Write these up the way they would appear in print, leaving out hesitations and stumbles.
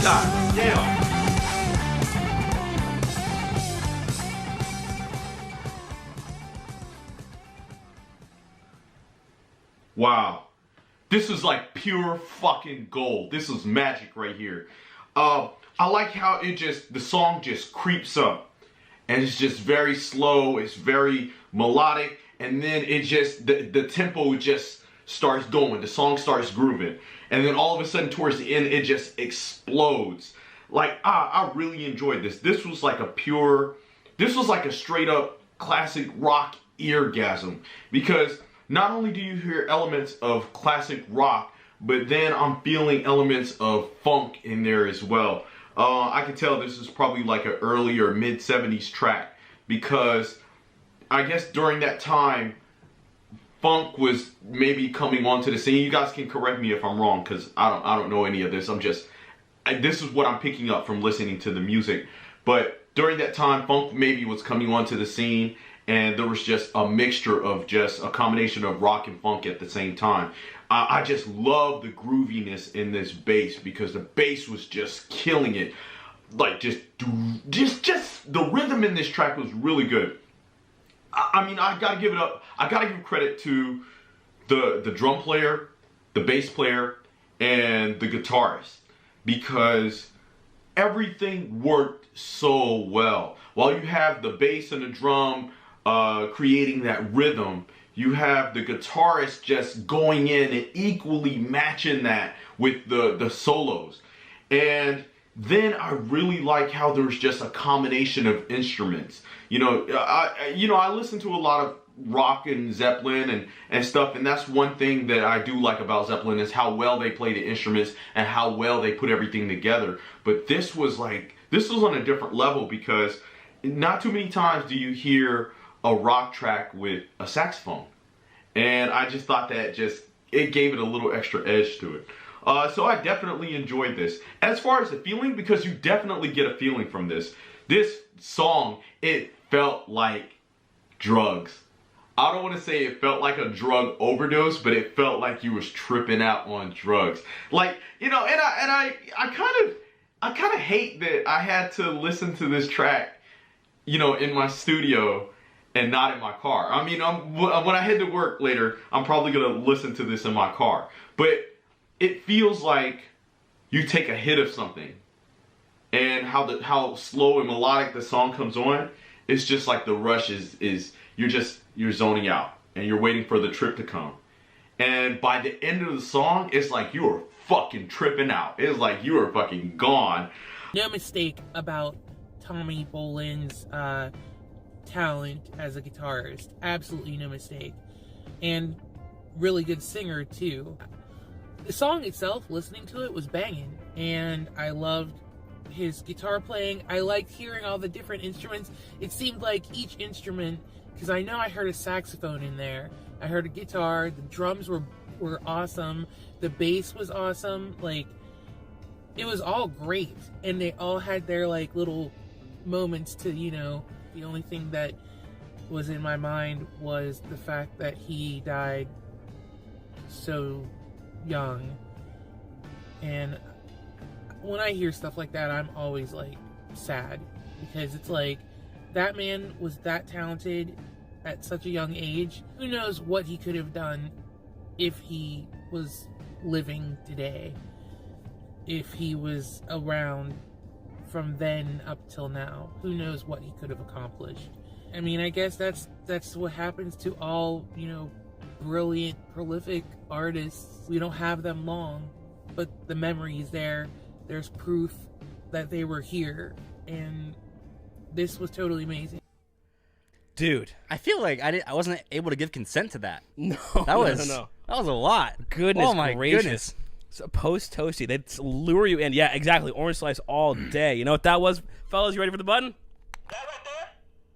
God damn. Wow. This is like pure fucking gold. This is magic right here. I like how the song just creeps up. And it's just very slow, it's very melodic, and then it just, the tempo just starts going, the song starts grooving. And then all of a sudden towards the end, it just explodes. Like, I really enjoyed this. This was like a straight up classic rock eargasm. Because not only do you hear elements of classic rock, but then I'm feeling elements of funk in there as well. I can tell this is probably like an early or mid 70s track, because I guess during that time, funk was maybe coming onto the scene. You guys can correct me if I'm wrong, because I don't know any of this. This is what I'm picking up from listening to the music. But during that time, funk maybe was coming onto the scene, and there was just a mixture of just a combination of rock and funk at the same time. I just love the grooviness in this bass, because the bass was just killing it. Like just the rhythm in this track was really good. I mean, I gotta give it up. I gotta give credit to the drum player, the bass player, and the guitarist, because everything worked so well. While you have the bass and the drum creating that rhythm, you have the guitarist just going in and equally matching that with the solos. And then I really like how there's just a combination of instruments. I listen to a lot of rock and Zeppelin and stuff, and that's one thing that I do like about Zeppelin, is how well they play the instruments and how well they put everything together. But this was on a different level, because not too many times do you hear a rock track with a saxophone. And I just thought that it gave it a little extra edge to it. So I definitely enjoyed this. As far as the feeling, because you definitely get a feeling from this song, it felt like drugs. I don't want to say it felt like a drug overdose, but it felt like you was tripping out on drugs. Like, and I kind of hate that I had to listen to this track, in my studio and not in my car. I mean, when I head to work later, I'm probably gonna listen to this in my car. But it feels like you take a hit of something, and how slow and melodic the song comes on. It's just like the rush is you're zoning out and you're waiting for the trip to come. And by the end of the song, it's like you are fucking tripping out. It's like you are fucking gone. No mistake about Tommy Bolin's talent as a guitarist. Absolutely no mistake. And really good singer too. The song itself, listening to it, was banging, and I loved his guitar playing. I liked hearing all the different instruments. It seemed like each instrument, because I know I heard a saxophone in there, I heard a guitar, the drums were awesome, the bass was awesome, like, it was all great, and they all had their like little moments to, the only thing that was in my mind was the fact that he died so young. And when I hear stuff like that, I'm always like sad, because it's like, that man was that talented at such a young age. Who knows what he could have done if he was living today, if he was around from then up till now. Who knows what he could have accomplished. I mean, I guess that's what happens to all, brilliant, prolific artists. We don't have them long, but the memory is there. There's proof that they were here, and this was totally amazing. Dude, I feel like I wasn't able to give consent to that. No, that was no. That was a lot. Goodness oh my gracious. Goodness. So post Toasty, they lure you in. Yeah, exactly. Orange slice all day. You know what that was, fellas? You ready for the button? That right there,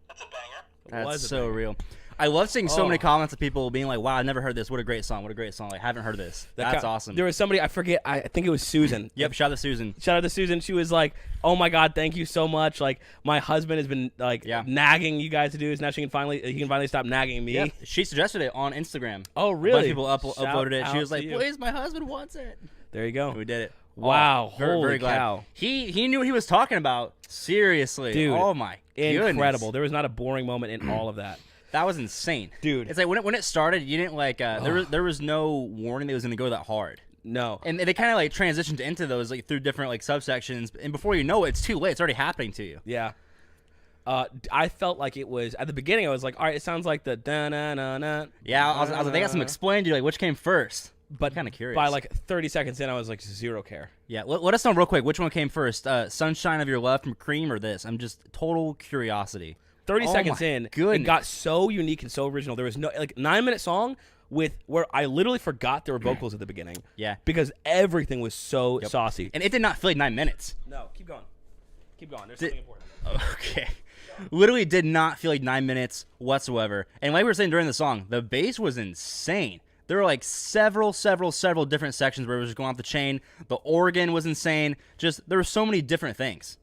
that's a banger. That's so real. I love seeing so many comments of people being like, "Wow, I never heard this. What a great song! What a great song! Like, haven't heard this. That's awesome." There was somebody, I forget. I think it was Susan. Yep, shout out to Susan. Shout out to Susan. She was like, "Oh my God, thank you so much. Like, my husband has been like nagging you guys to do this. Now he can finally stop nagging me." Yep. She suggested it on Instagram. Oh, really? A bunch of people uploaded it. She was like, to you. "Please, my husband wants it." There you go. And we did it. Wow, very, holy very glad. cow. He knew what he was talking about. Seriously. Dude, oh my goodness. incredible. There was not a boring moment in all of that. That was insane. Dude. It's like when it started, you didn't like there was no warning that it was gonna go that hard. No. And they kind of like transitioned into those like through different like subsections, and before you know it, it's too late. It's already happening to you. Yeah. I felt like it was at the beginning. I was like, all right, it sounds like the da na na na. Yeah, I was like, they got some explained to you like which came first. But kind of curious. By like 30 seconds in, I was like, zero care. Yeah, let us know real quick which one came first, "Sunshine of Your Love" from Cream or this. I'm just total curiosity. 30 seconds in, goodness. it got so unique and so original. There was no like 9-minute song with where I literally forgot there were vocals at the beginning. Yeah, because everything was so saucy, and it did not feel like 9 minutes. No, keep going. There's something important. Okay. Literally did not feel like 9 minutes whatsoever. And like we were saying during the song, the bass was insane. There were like several different sections where it was just going off the chain. The organ was insane. Just there were so many different things.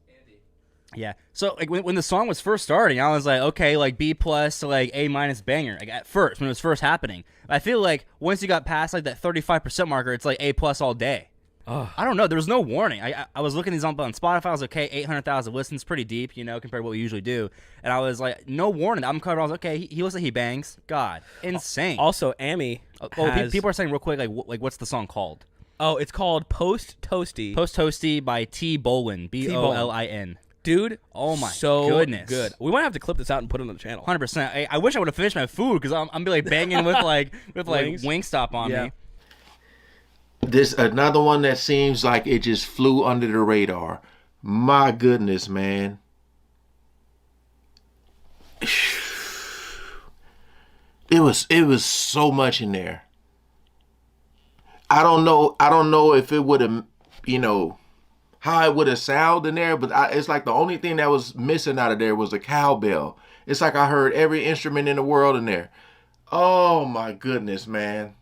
Yeah. So like when the song was first starting, I was like, okay, like B+ to like A- banger. Like at first when it was first happening. I feel like once you got past like that 35% marker, it's like A+ all day. I don't know. There was no warning. I was looking these on Spotify. I was like, okay, 800,000 listens, pretty deep, you know, compared to what we usually do. And I was like, no warning. I'm covered. I was like, okay, he looks like he bangs. God, insane. Also, Amy. People are saying real quick, like what's the song called? Oh, it's called Toastee. Toastee by T Bolin, Bolin. Dude, oh my goodness, good. We might have to clip this out and put it on the channel. 100%. I wish I would have finished my food because I'm be like banging with like Wingstop on me. This another one that seems like it just flew under the radar. My goodness, man. It was so much in there. I don't know if it would have, how it would have sounded in there, but it's like the only thing that was missing out of there was a cowbell. It's like I heard every instrument in the world in there. Oh my goodness, man.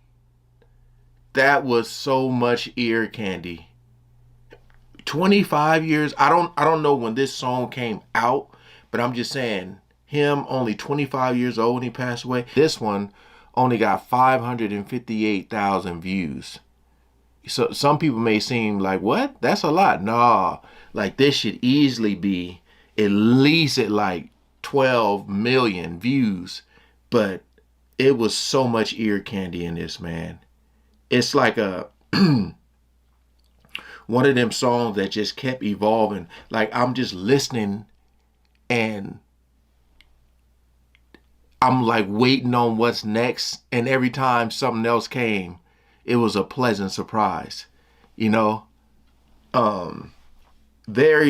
That was so much ear candy. 25 years. I don't know when this song came out, but I'm just saying him only 25 years old when he passed away. This one only got 558,000 views. So some people may seem like, what? That's a lot. Nah, like this should easily be at least at like 12 million views, but it was so much ear candy in this, man. It's like a one of them songs that just kept evolving. Like I'm just listening and I'm like waiting on what's next. And every time something else came, it was a pleasant surprise, very,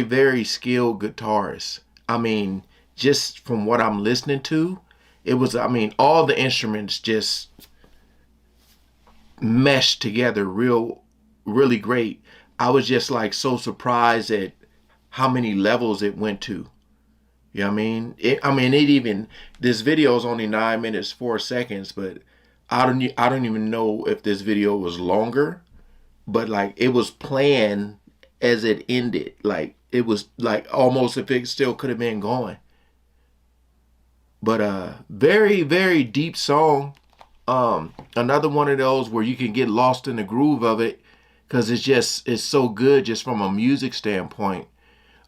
very skilled guitarist. I mean, just from what I'm listening to, it was, all the instruments just meshed together really great. I was just like so surprised at how many levels it went to. You know what I mean? This video is only 9 minutes 4 seconds, but I don't even know if this video was longer, but like it was playing as it ended. Like it was like almost if it still could have been going. But very, very deep song. Another one of those where you can get lost in the groove of it because it's so good just from a music standpoint.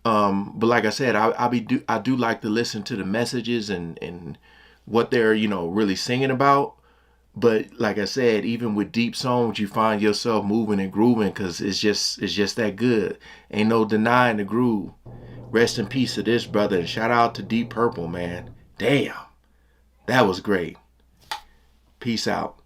But like I said, I do like to listen to the messages and what they're really singing about. But like I said, even with deep songs, you find yourself moving and grooving because it's just that good. Ain't no denying the groove. Rest in peace to this brother, and shout out to Deep Purple, man. Damn, that was great. Peace out.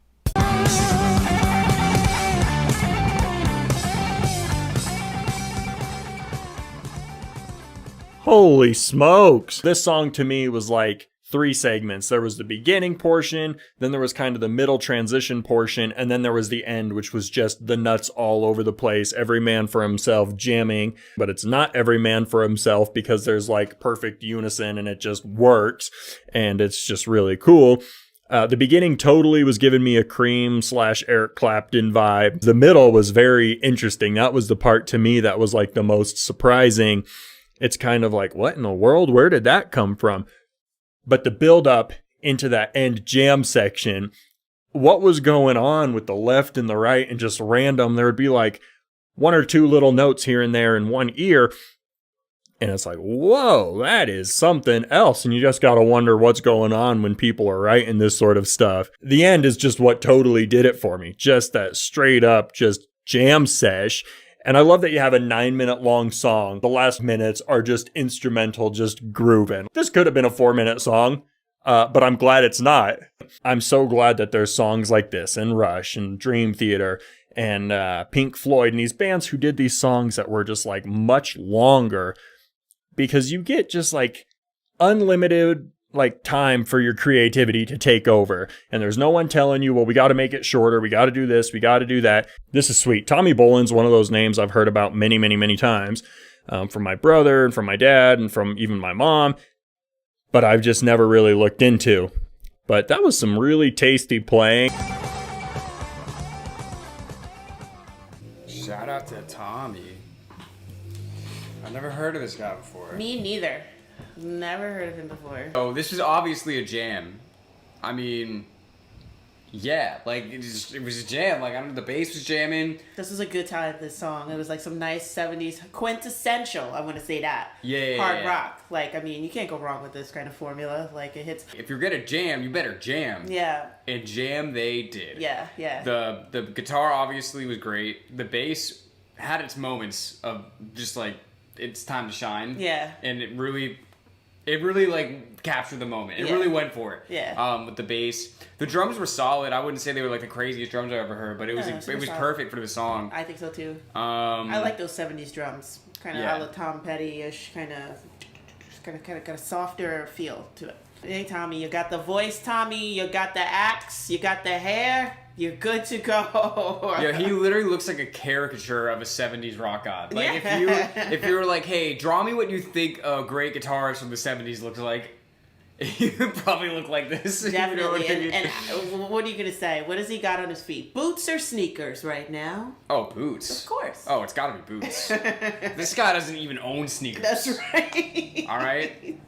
Holy smokes. This song to me was like 3 segments. There was the beginning portion, then there was kind of the middle transition portion, and then there was the end, which was just the nuts all over the place, every man for himself jamming. But it's not every man for himself because there's like perfect unison and it just works, and it's just really cool. The beginning totally was giving me a Cream / Eric Clapton vibe. The middle was very interesting. That was the part to me that was like the most surprising. It's kind of like, what in the world? Where did that come from? But the build up into that end jam section, what was going on with the left and the right and just random, there would be like one or two little notes here and there in one ear. And it's like, whoa, that is something else. And you just got to wonder what's going on when people are writing this sort of stuff. The end is just what totally did it for me. Just that straight up, just jam sesh. And I love that you have a 9-minute long song. The last minutes are just instrumental, just grooving. This could have been a 4-minute song, but I'm glad it's not. I'm so glad that there's songs like this and Rush and Dream Theater and Pink Floyd and these bands who did these songs that were just like much longer, because you get just like unlimited like time for your creativity to take over. And there's no one telling you, well, we got to make it shorter. We got to do this. We got to do that. This is sweet. Tommy Bolin's one of those names I've heard about many, many, many times from my brother and from my dad and from even my mom, but I've just never really looked into. But that was some really tasty playing. Shout out to Tommy. I've never heard of this guy before. Me neither. Never heard of him before. Oh, this was obviously a jam. I mean, yeah, like it was a jam. Like I don't know, the bass was jamming. This was a good time. This song. It was like some nice '70s quintessential. I want to say that. Yeah. Hard rock. Like I mean, you can't go wrong with this kind of formula. Like it hits. If you're gonna jam, you better jam. Yeah. And jam they did. Yeah. Yeah. The guitar obviously was great. The bass had its moments of just like it's time to shine. Yeah. And it really like captured the moment. It really went for it. Yeah. With the bass, the drums were solid. I wouldn't say they were like the craziest drums I've ever heard, but it was solid. perfect for the song. I think so too. I like those '70s drums, kind of a la Tom Petty-ish, kind of a softer feel to it. Hey Tommy, you got the voice, Tommy. You got the axe. You got the hair. You're good to go. Yeah, he literally looks like a caricature of a '70s rock god. Like if you were like, hey, draw me what you think a great guitarist from the '70s looks like, he would probably look like this. Definitely. You know what I mean? And what are you gonna say? What has he got on his feet? Boots or sneakers right now? Oh, boots. Of course. Oh, it's gotta be boots. This guy doesn't even own sneakers. That's right. All right.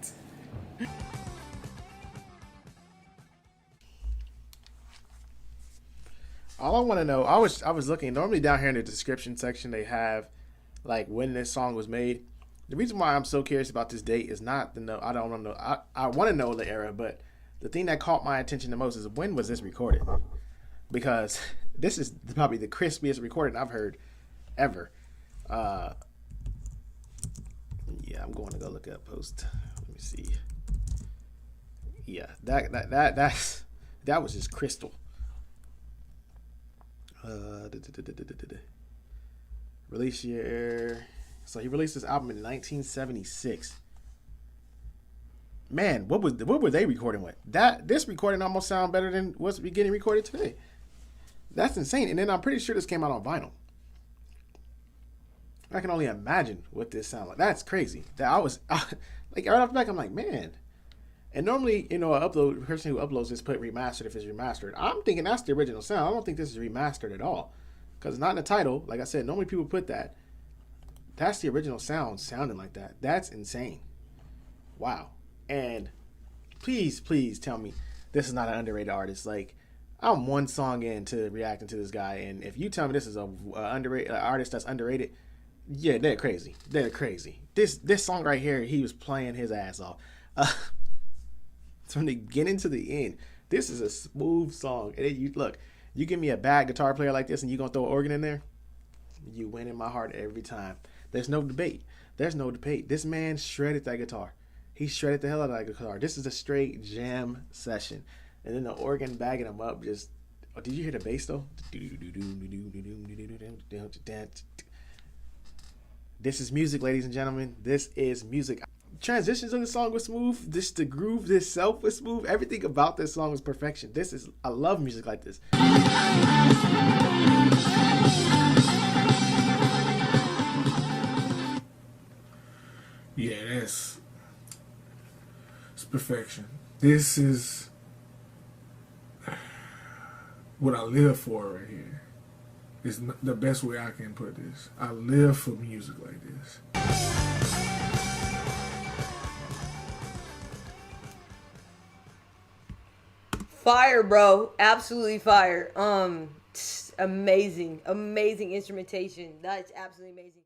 All I want to know, I was looking, normally down here in the description section, they have like when this song was made. The reason why I'm so curious about this date is not I don't want to know. I want to know the era, but the thing that caught my attention the most is when was this recorded? Because this is probably the crispiest recording I've heard ever. Yeah, I'm going to go look up post. Let me see. Yeah, that was just crystal. Release year. So he released this album in 1976. Man, what were they recording with? This recording almost sound better than what's getting recorded today. That's insane. And then I'm pretty sure this came out on vinyl. I can only imagine what this sound like. That's crazy. That like right off the back, I'm like, man. And normally, the person who uploads this put remastered if it's remastered. I'm thinking that's the original sound. I don't think this is remastered at all. Because it's not in the title. Like I said, normally people put that. That's the original sound sounding like that. That's insane. Wow. And please tell me this is not an underrated artist. Like, I'm one song into reacting to this guy. And if you tell me this is a underrated artist that's underrated, yeah, they're crazy. They're crazy. This song right here, he was playing his ass off. From the beginning to the end, this is a smooth song. And you give me a bad guitar player like this and you gonna throw an organ in there, you win in my heart every time. There's no debate. This man shredded that guitar. He shredded the hell out of that guitar. This is a straight jam session. And then the organ bagging him up just... Oh, did you hear the bass though? This is music, ladies and gentlemen. This is music. Transitions of the song was smooth. The groove itself was smooth. Everything about this song was perfection. I love music like this. Yeah, it's perfection. This is what I live for right here. It's the best way I can put this. I live for music like this. Fire, bro. Absolutely fire. amazing, amazing instrumentation. That's absolutely amazing.